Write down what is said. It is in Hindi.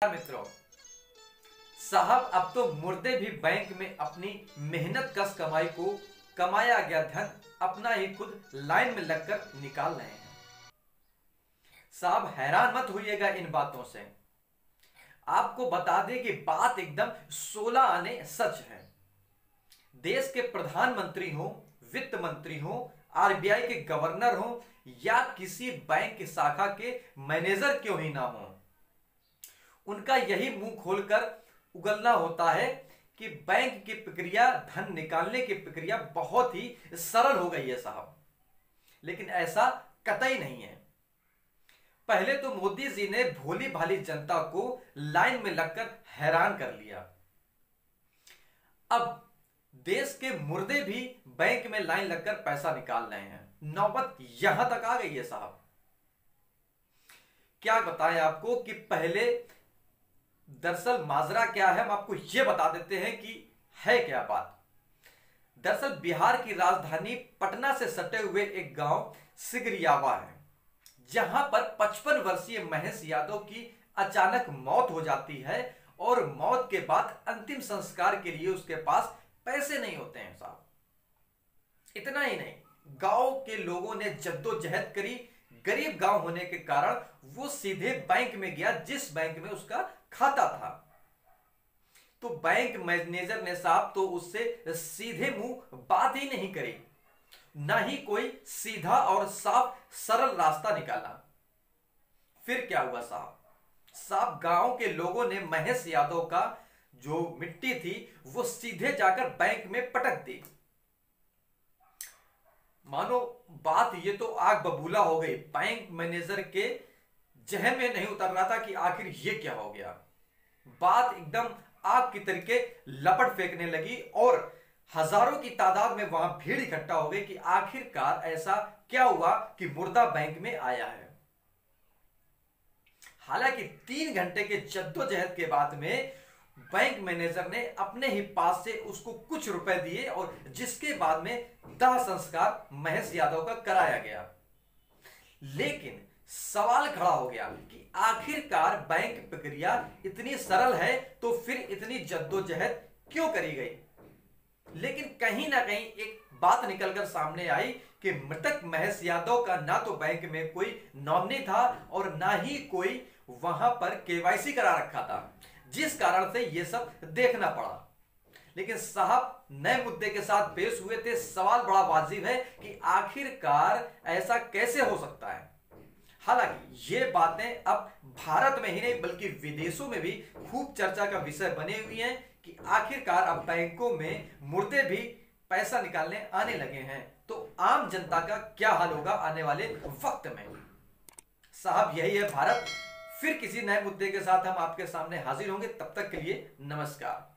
मित्रों, साहब अब तो मुर्दे भी बैंक में अपनी मेहनत कश कमाई को कमाया गया धन अपना ही खुद लाइन में लगकर निकाल रहे हैं। साहब हैरान मत होइएगा इन बातों से। आपको बता दें कि बात एकदम 16 आने सच है। देश के प्रधानमंत्री हो, वित्त मंत्री हो, आरबीआई के गवर्नर हो या किसी बैंक की शाखा के मैनेजर क्यों ही ना हो, उनका यही मुंह खोलकर उगलना होता है कि बैंक की प्रक्रिया, धन निकालने की प्रक्रिया बहुत ही सरल हो गई है साहब। लेकिन ऐसा कतई नहीं है। पहले तो मोदी जी ने भोली भाली जनता को लाइन में लगकर हैरान कर लिया। अब देश के मुर्दे भी बैंक में लाइन लगकर पैसा निकाल रहे हैं। नौबत यहां तक आ गई है साहब। क्या बताएं आपको कि पहले दरअसल माजरा क्या है, हम आपको यह बता देते हैं कि है क्या बात। दरअसल बिहार की राजधानी पटना से सटे हुए एक गांव सिगरियावा है, जहां पर 55 वर्षीय महेश यादव की अचानक मौत हो जाती है और मौत के बाद अंतिम संस्कार के लिए उसके पास पैसे नहीं होते हैं साहब। इतना ही नहीं, गांव के लोगों ने जद्दोजहद करी। गरीब गांव होने के कारण वो सीधे बैंक में गया जिस बैंक में उसका खाता था। तो बैंक मैनेजर ने साहब तो उससे सीधे मुंह बात ही नहीं करी, ना ही कोई सीधा और साफ सरल रास्ता निकाला। फिर क्या हुआ साहब, गांव के लोगों ने महेश यादव का जो मिट्टी थी वो सीधे जाकर बैंक में पटक दी। मानो बात ये तो आग बबूला हो गई। बैंक मैनेजर के जहन में नहीं उतर रहा था कि आखिर ये क्या हो गया। बात एकदम आग की तरीके लपट फेंकने लगी और हजारों की तादाद में वहां भीड़ इकट्ठा हो गई कि आखिरकार ऐसा क्या हुआ कि मुर्दा बैंक में आया है। हालांकि 3 घंटे के जद्दोजहद के बाद में बैंक मैनेजर ने अपने ही पास से उसको कुछ रुपए दिए और जिसके बाद में दाह संस्कार महेश यादव का कराया गया। लेकिन सवाल खड़ा हो गया कि आखिरकार बैंक प्रक्रिया इतनी सरल है तो फिर इतनी जद्दोजहद क्यों करी गई। लेकिन कहीं ना कहीं एक बात निकलकर सामने आई कि मृतक महेश यादव का ना तो बैंक में कोई नॉमिनी था और ना ही कोई वहां पर केवाईसी करा रखा था, जिस कारण से यह सब देखना पड़ा। लेकिन साहब नए मुद्दे के साथ पेश हुए थे। सवाल बड़ा वाजिब है कि आखिरकार ऐसा कैसे हो सकता है। हालांकि ये बातें अब भारत में ही नहीं बल्कि विदेशों में भी खूब चर्चा का विषय बने हुई हैं कि आखिरकार अब बैंकों में मुर्दे भी पैसा निकालने आने लगे हैं। तो आम जनता का क्या हाल होगा आने वाले वक्त में। साहब यही है भारत। फिर किसी नए मुद्दे के साथ हम आपके सामने हाजिर होंगे। तब तक के लिए नमस्कार।